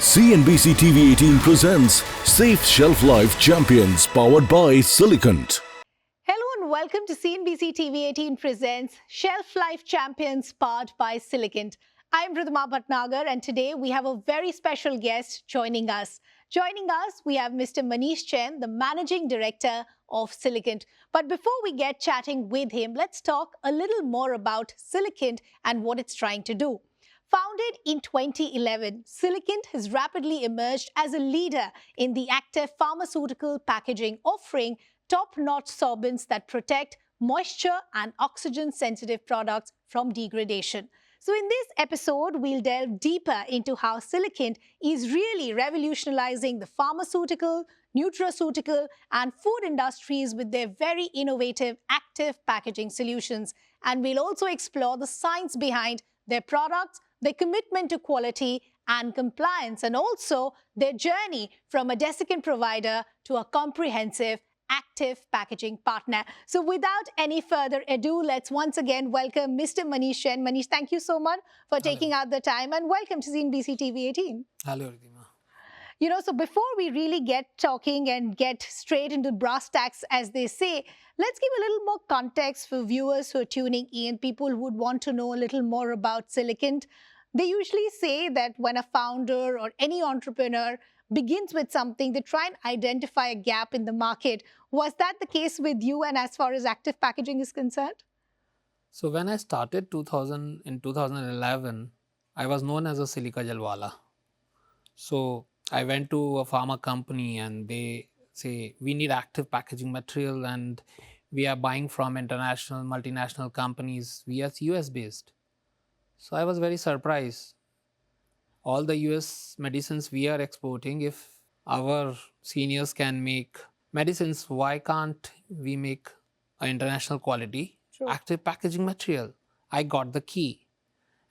CNBC TV18 presents Safe Shelf Life Champions powered by Silicant. Hello and welcome to CNBC TV18 presents Shelf Life Champions powered by Silicant. I'm Ridhima Bhatnagar and today we have a very special guest joining us. Joining us, we have Mr. Manish Jain, the Managing Director of Silicant. But before we get chatting with him, let's talk a little more about Silicant and what it's trying to do. Founded in 2011, Silicant has rapidly emerged as a leader in the active pharmaceutical packaging, offering top-notch sorbents that protect moisture and oxygen-sensitive products from degradation. So in this episode, we'll delve deeper into how Silicant is really revolutionizing the pharmaceutical, nutraceutical, and food industries with their very innovative active packaging solutions. And we'll also explore the science behind their products, their commitment to quality and compliance, and also their journey from a desiccant provider to a comprehensive active packaging partner. So without any further ado, let's once again welcome Mr. Manish Jain. Manish, thank you so much for taking out the time and welcome to CNBC TV18. Hello, Ridhima. So before we really get talking and get straight into brass tacks, as they say, let's give a little more context for viewers who are tuning in, people who would want to know a little more about Silicant. They usually say that when a founder or any entrepreneur begins with something, they try and identify a gap in the market. Was that the case with you and as far as active packaging is concerned? So when I started in 2011, I was known as a silica gelwala. So I went to a pharma company and they say, we need active packaging material and we are buying from international multinational companies. We are US based. So I was very surprised. All the US medicines we are exporting, if our seniors can make medicines, why can't we make an international quality active packaging material? I got the key.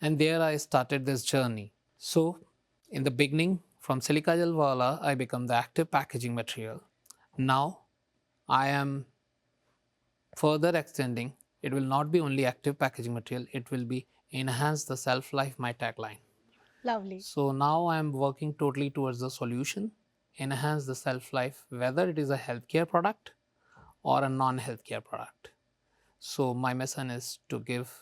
And there I started this journey. So in the beginning, from silica gelwala, I become the active packaging material. Now I am further extending. It will not be only active packaging material, it will be enhance the self life, my tagline. Lovely. So now I am working totally towards the solution, enhance the self life, whether it is a healthcare product or a non-healthcare product. So my mission is to give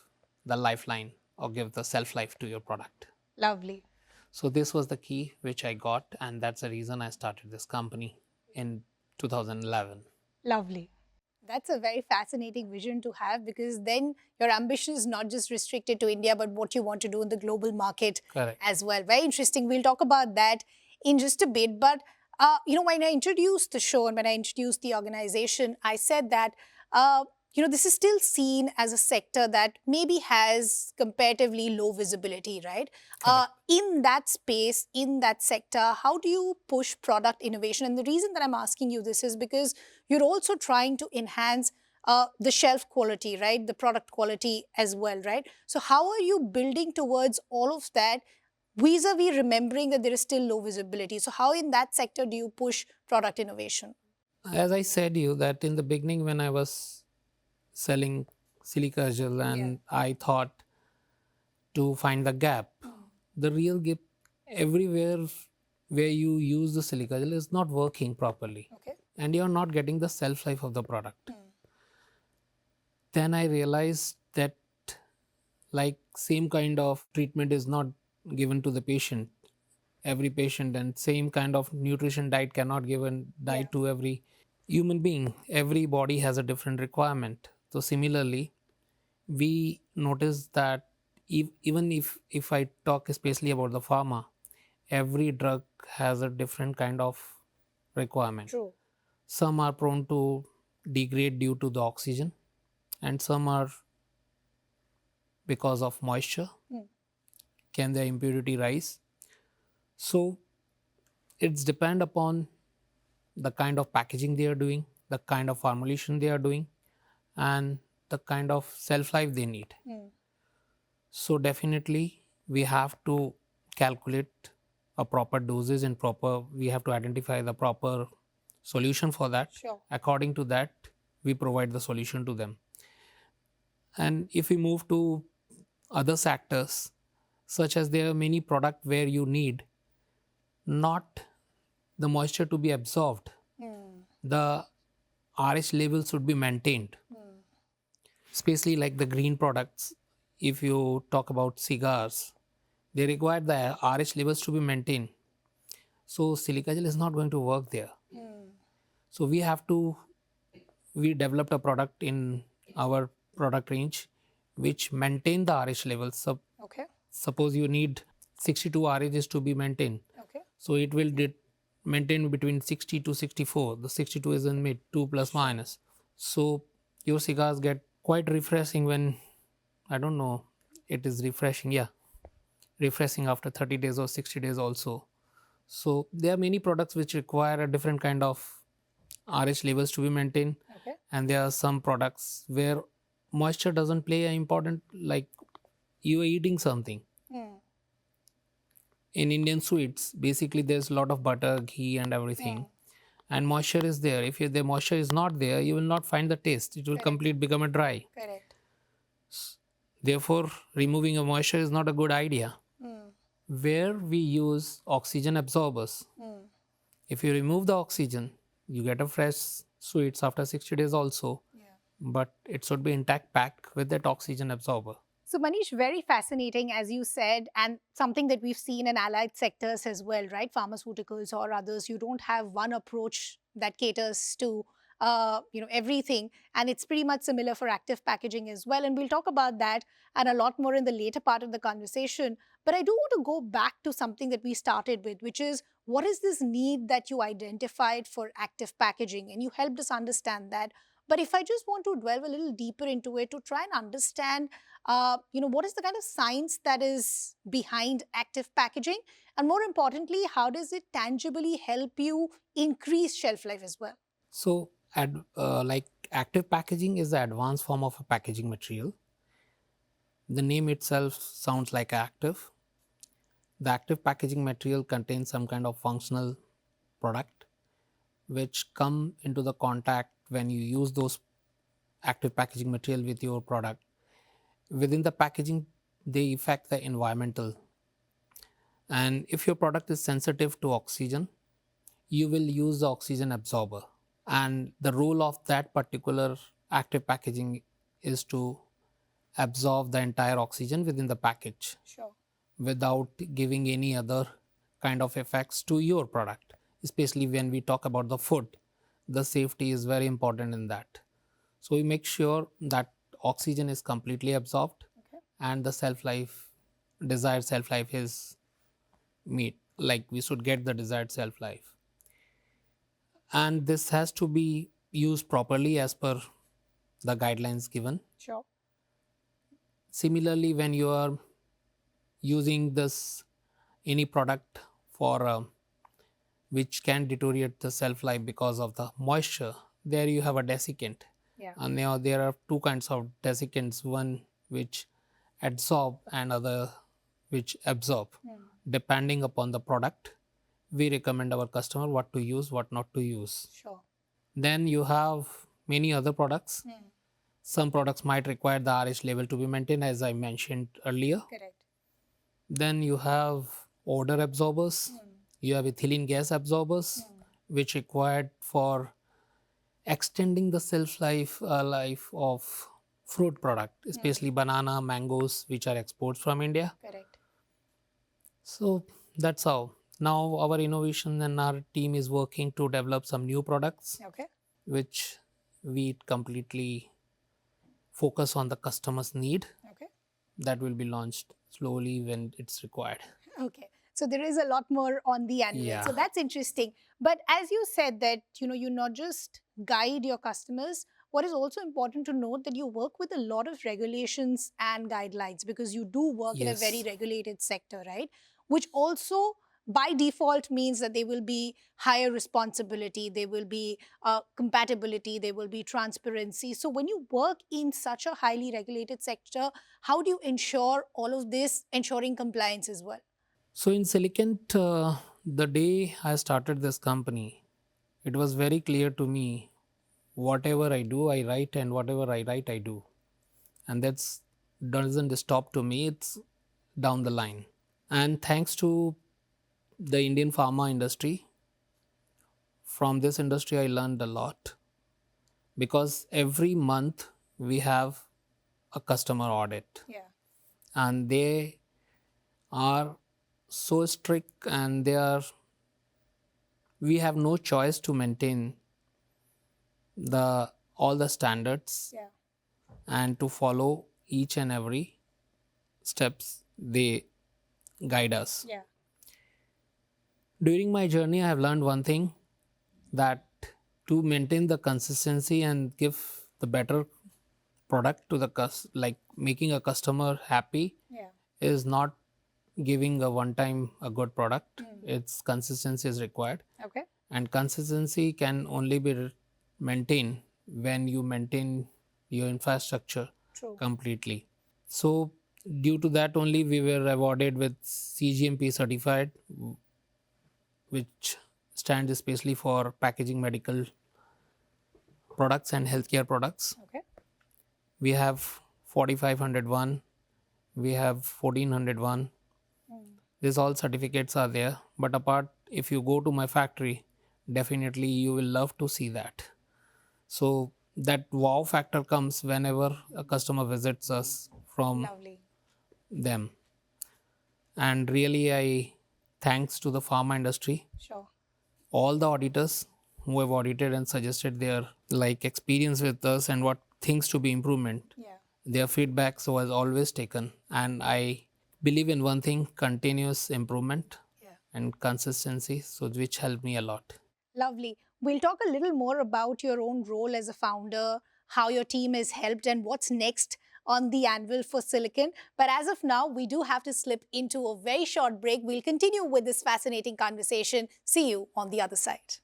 the lifeline or give the self life to your product. Lovely. So this was the key which I got, and that's the reason I started this company in 2011. Lovely. That's a very fascinating vision to have, because then your ambition is not just restricted to India, but what you want to do in the global market as well. Very interesting. We'll talk about that in just a bit. But, when I introduced the show and when I introduced the organization, I said that, this is still seen as a sector that maybe has comparatively low visibility, right? In that space, in that sector, how do you push product innovation? And the reason that I'm asking you this is because you're also trying to enhance the shelf quality, right? The product quality as well, right? So how are you building towards all of that vis-a-vis remembering that there is still low visibility? So how in that sector do you push product innovation? As I said you that in the beginning when I was selling silica gel and I thought to find the gap. The real gap everywhere where you use the silica gel is not working properly and you are not getting the shelf life of the product. Then I realized that like same kind of treatment is not given to the patient, every patient, and same kind of nutrition diet cannot give a diet to every human being. Every body has a different requirement. So similarly, we notice that even if I talk especially about the pharma, every drug has a different kind of requirement. True. Some are prone to degrade due to the oxygen and some are because of moisture. Can their impurity rise? So it's depend upon the kind of packaging they are doing, the kind of formulation they are doing, and the kind of shelf life they need. So definitely we have to calculate a proper dosage and we have to identify the proper solution for that. According to that, we provide the solution to them. And if we move to other sectors, such as there are many products where you need not the moisture to be absorbed. The RH level should be maintained, especially like the green products. If you talk about cigars, they require the RH levels to be maintained. So silica gel is not going to work there. So we developed a product in our product range which maintain the RH levels. So Okay. suppose you need 62 RHs to be maintained. Okay. So it will maintain between 60 to 64. The 62 is in mid, 2 plus minus. So your cigars get quite refreshing when, I don't know, it is refreshing, yeah, refreshing after 30 days or 60 days also. So there are many products which require a different kind of RH levels to be maintained. Okay. And there are some products where moisture doesn't play an important, like you are eating something. In Indian sweets, basically there's a lot of butter, ghee, and everything, and moisture is there. If the moisture is not there, you will not find the taste. It will complete become a dry. Correct. Therefore, removing a moisture is not a good idea. Where we use oxygen absorbers, if you remove the oxygen, you get a fresh sweets after 60 days also. But it should be intact packed with that oxygen absorber. So, Manish, very fascinating, as you said, and something that we've seen in allied sectors as well, right? Pharmaceuticals or others. You don't have one approach that caters to everything, and it's pretty much similar for active packaging as well. And we'll talk about that and a lot more in the later part of the conversation. But I do want to go back to something that we started with, which is what is this need that you identified for active packaging, and you helped us understand that. But if I just want to delve a little deeper into it to try and understand what is the kind of science that is behind active packaging? And more importantly, how does it tangibly help you increase shelf life as well? So, like active packaging is the advanced form of a packaging material. The name itself sounds like active. The active packaging material contains some kind of functional product which come into the contact when you use those active packaging material with your product. Within the packaging, they affect the environmental. And if your product is sensitive to oxygen, you will use the oxygen absorber. And the role of that particular active packaging is to absorb the entire oxygen within the package. Sure. Without giving any other kind of effects to your product. Especially when we talk about the food, the safety is very important in that. So we make sure that oxygen is completely absorbed, and the desired self life is meet. Like we should get the desired self life. And this has to be used properly as per the guidelines given. Sure. Similarly, when you are using any product for which can deteriorate the shelf life because of the moisture, there you have a desiccant. Yeah. And now there are two kinds of desiccants, one which adsorb and other which absorb. Depending upon the product, we recommend our customer what to use, what not to use. Sure. Then you have many other products. Some products might require the RH level to be maintained, as I mentioned earlier. Correct. Then you have odor absorbers. You have ethylene gas absorbers, which required for extending the shelf life of fruit product, especially banana, mangoes, which are exports from India. Correct. So that's how. Now our innovation and our team is working to develop some new products, Okay. which we completely focus on the customer's need. Okay. That will be launched slowly when it's required. Okay. So there is a lot more on the annual. Yeah. So that's interesting. But as you said that, you not just guide your customers, what is also important to note that you work with a lot of regulations and guidelines because you do work in a very Yes. regulated sector, right? Which also by default means that there will be higher responsibility, there will be compatibility, there will be transparency. So when you work in such a highly regulated sector, how do you ensure all of this, ensuring compliance as well? So in Silicant, the day I started this company, it was very clear to me, whatever I do, I write, and whatever I write, I do. And that's doesn't stop to me, it's down the line. And thanks to the Indian pharma industry. From this industry, I learned a lot because every month we have a customer audit, Yeah. and they are so strict, and we have no choice to maintain all the standards Yeah. and to follow each and every steps they guide us. Yeah. During my journey, I have learned one thing, that to maintain the consistency and give the better product to like making a customer happy, Yeah. is not giving a one time a good product. Its consistency is required, Okay. and consistency can only be maintained when you maintain your infrastructure True. completely. So due to that only we were awarded with CGMP certified, which stands especially for packaging medical products and healthcare products. Okay. We have 4501, we have 1401. These all certificates are there. But apart, if you go to my factory, definitely you will love to see that. So that wow factor comes whenever a customer visits us from Lovely. them. And really, I thanks to the pharma industry, Sure. all the auditors who have audited and suggested their like experience with us and what things to be improvement. Yeah. Their feedback so was always taken, and I believe in one thing, continuous improvement Yeah. and consistency, so which helped me a lot. Lovely. We'll talk a little more about your own role as a founder, how your team has helped, and what's next on the anvil for Silicon. But as of now, we do have to slip into a very short break. We'll continue with this fascinating conversation. See you on the other side.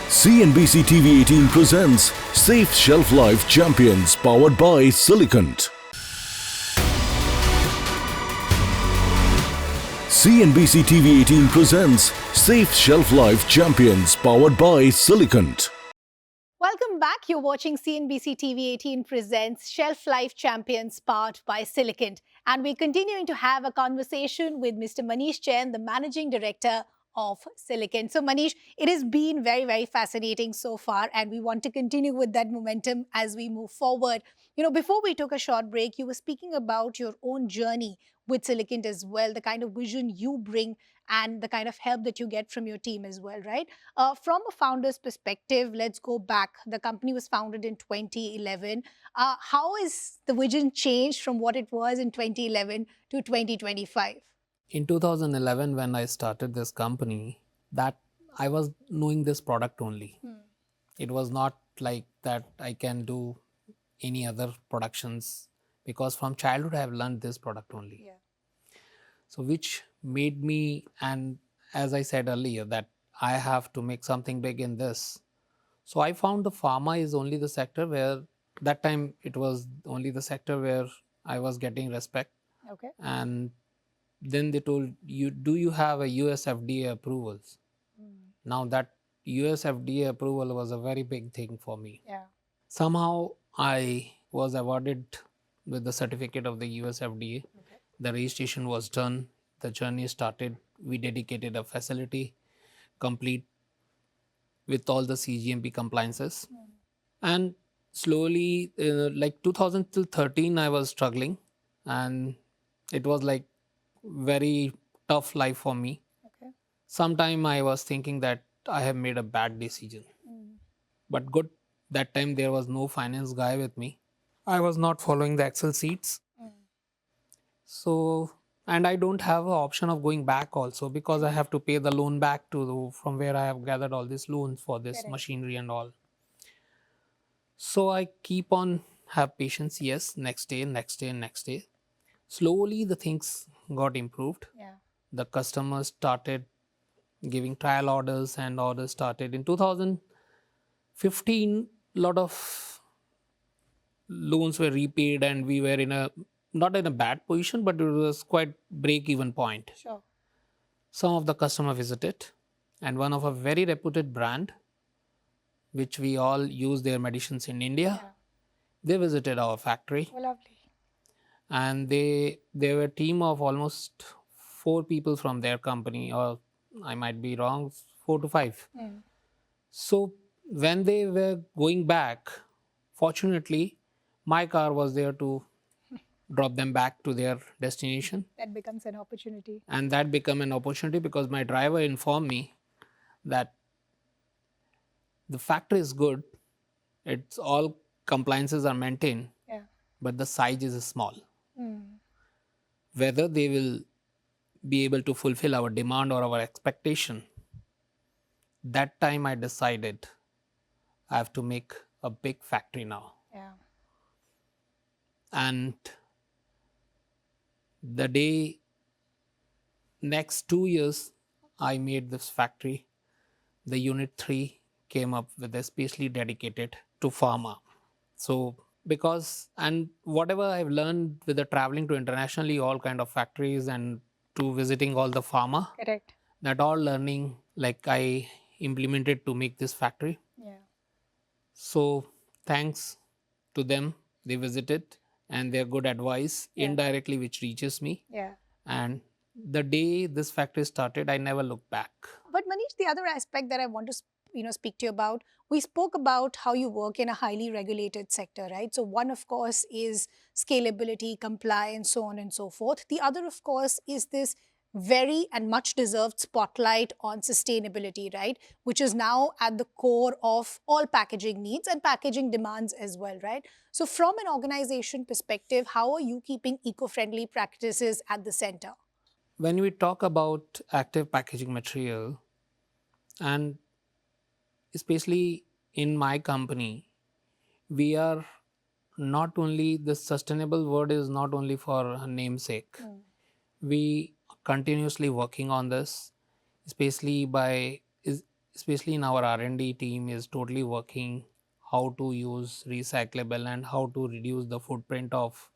CNBC TV 18 presents Safe Shelf Life Champions powered by Silicant. CNBC TV 18 presents Safe Shelf Life Champions powered by Silicant. Welcome back. You're watching CNBC TV 18 presents Shelf Life Champions powered by Silicant. And we're continuing to have a conversation with Mr. Manish Jain, the Managing Director of Silicant. So Manish, it has been very, very fascinating so far, and we want to continue with that momentum as we move forward. Before we took a short break, you were speaking about your own journey with Silicant as well, the kind of vision you bring and the kind of help that you get from your team as well, right? From a founder's perspective, let's go back. The company was founded in 2011. How has the vision changed from what it was in 2011 to 2025? In 2011, when I started this company, that I was knowing this product only. It was not like that I can do any other productions, because from childhood I have learned this product only. Yeah. So which made me, and as I said earlier, that I have to make something big in this. So I found the pharma is only the sector where, that time it was only the sector where I was getting respect. Okay. And then they told you, do you have a US FDA approvals? Now that US FDA approval was a very big thing for me. Yeah. Somehow I was awarded with the certificate of the US FDA. Okay. The registration was done, the journey started. We dedicated a facility complete with all the CGMP compliances. And slowly, like 2013, I was struggling, and it was like very tough life for me. Okay. Sometime I was thinking that I have made a bad decision. But good, that time there was no finance guy with me. I was not following the Excel sheets. So, and I don't have an option of going back also, because I have to pay the loan back from where I have gathered all these loans for this Correct. machinery and all. So I keep on have patience. Yes, next day, next day, next day. Slowly the things got improved. Yeah. The customers started giving trial orders, and orders started in 2015. Lot of loans were repaid, and we were in a, not in a bad position, but it was quite break even point. Sure. Some of the customer visited, and one of a very reputed brand, which we all use their medicines in India, Yeah. they visited our factory. Oh, lovely. and they were a team of almost 4 people from their company, or I might be wrong, 4 to 5. So when they were going back, fortunately, my car was there to drop them back to their destination. That becomes an opportunity. And that became an opportunity because my driver informed me that the factory is good, it's all compliances are maintained, Yeah. but the size is small. Whether they will be able to fulfill our demand or our expectation, that time I decided I have to make a big factory now. Yeah. And the day, next 2 years, I made this factory. The unit 3 came up with especially dedicated to pharma. So because, and whatever I've learned with the traveling to internationally all kind of factories and to visiting all the pharma, Correct. that all learning like I implemented to make this factory. Yeah. So thanks to them, they visited and their good advice indirectly which reaches me. Yeah. And the day this factory started, I never looked back. But Manish, the other aspect that I want to speak to you about, we spoke about how you work in a highly regulated sector, right? So one, of course, is scalability, compliance, so on and so forth. The other, of course, is this very and much deserved spotlight on sustainability, right? Which is now at the core of all packaging needs and packaging demands as well, right? So from an organization perspective, how are you keeping eco-friendly practices at the center? When we talk about active packaging material, and especially in my company, we are not only, the sustainable word is not only for a namesake. We continuously working on this, especially especially in our R&D team is totally working how to use recyclable and how to reduce the footprint of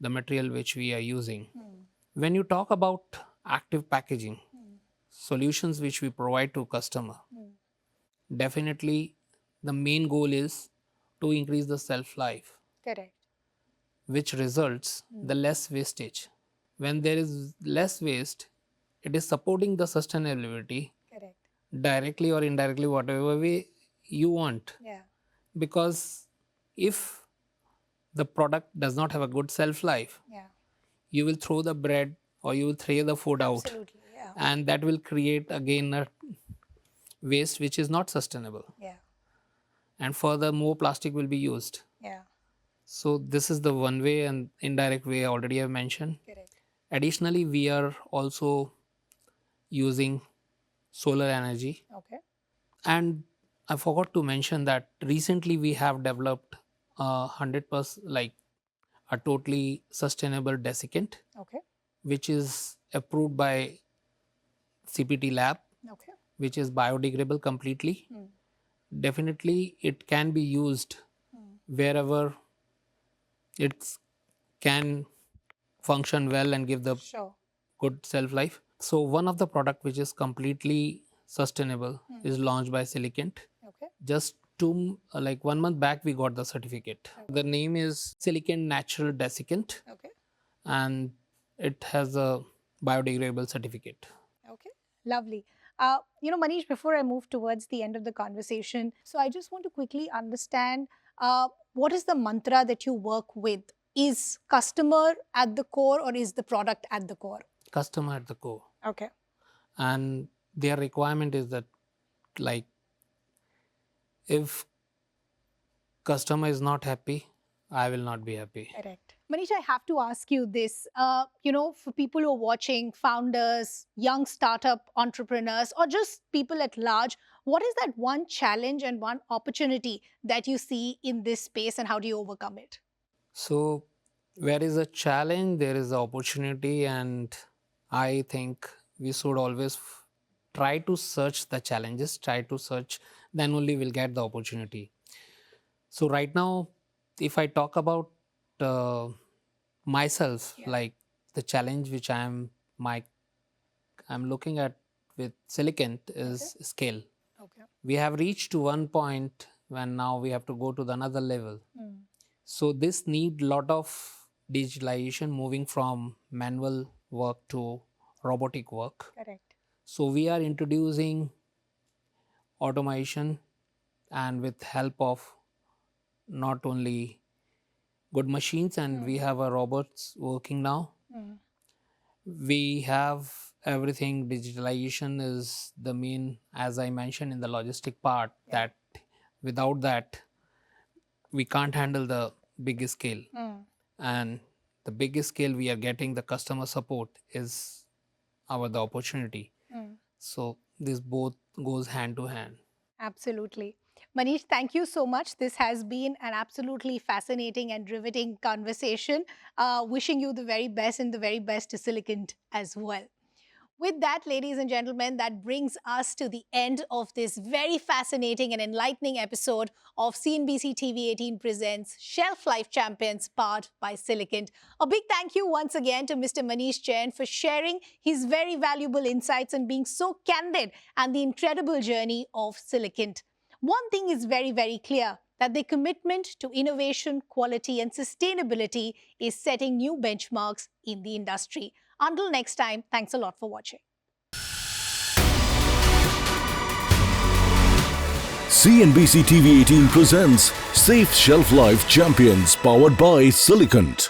the material which we are using. When you talk about active packaging solutions which we provide to customer, definitely the main goal is to increase the shelf life. Correct. Which results the less wastage. When there is less waste, it is supporting the sustainability. Correct. Directly or indirectly, whatever way you want. Yeah. Because if the product does not have a good shelf life, Yeah. you will throw the bread or you will throw the food out. Absolutely. Yeah. And that will create again a waste which is not sustainable. Yeah. And further, more plastic will be used. Yeah. So this is the one way, and indirect way already I've mentioned. Correct. Additionally, we are also using solar energy. Okay. And I forgot to mention that recently we have developed 100% like a totally sustainable desiccant, Okay. which is approved by CPT lab, Okay. which is biodegradable completely. Definitely, it can be used wherever it can function well and give the Sure. good shelf life. So one of the product which is completely sustainable is launched by Silicant. Okay. Just like 1 month back we got the certificate. The name is Silicant Natural Desiccant, Okay. and it has a biodegradable certificate. Okay. Lovely. Manish, before I move towards the end of the conversation, so I just want to quickly understand what is the mantra that you work with? Is customer at the core or is the product at the core? Customer at the core. Okay. And their requirement is that, like, if customer is not happy, I will not be happy. Correct. Manish, I have to ask you this. For people who are watching, founders, young startup entrepreneurs, or just people at large, what is that one challenge and one opportunity that you see in this space, and how do you overcome it? So, where is a challenge, there is an opportunity, and I think we should always try to search the challenges, try to search, then only we'll get the opportunity. So, right now, if I talk about myself, like the challenge which I'm looking at with Silicant is scale. Okay. We have reached to one point when now we have to go to the another level. So this need lot of digitalization moving from manual work to robotic work. Correct. So we are introducing automation, and with help of not only good machines, and we have a robots working now. We have everything. Digitalization is the main, as I mentioned in the logistic part, that without that we can't handle the big scale. And the biggest scale we are getting, the customer support is the opportunity. So this both goes hand to hand. Absolutely. Manish, thank you so much. This has been an absolutely fascinating and riveting conversation. Wishing you the very best and the very best to Silicant as well. With that, ladies and gentlemen, that brings us to the end of this very fascinating and enlightening episode of CNBC TV 18 Presents Shelf Life Champions, powered by Silicant. A big thank you once again to Mr. Manish Jain for sharing his very valuable insights and being so candid and the incredible journey of Silicant. One thing is very, very clear, that their commitment to innovation, quality, and sustainability is setting new benchmarks in the industry. Until next time, thanks a lot for watching. CNBC TV 18 presents Safe Shelf Life Champions, powered by Silicant.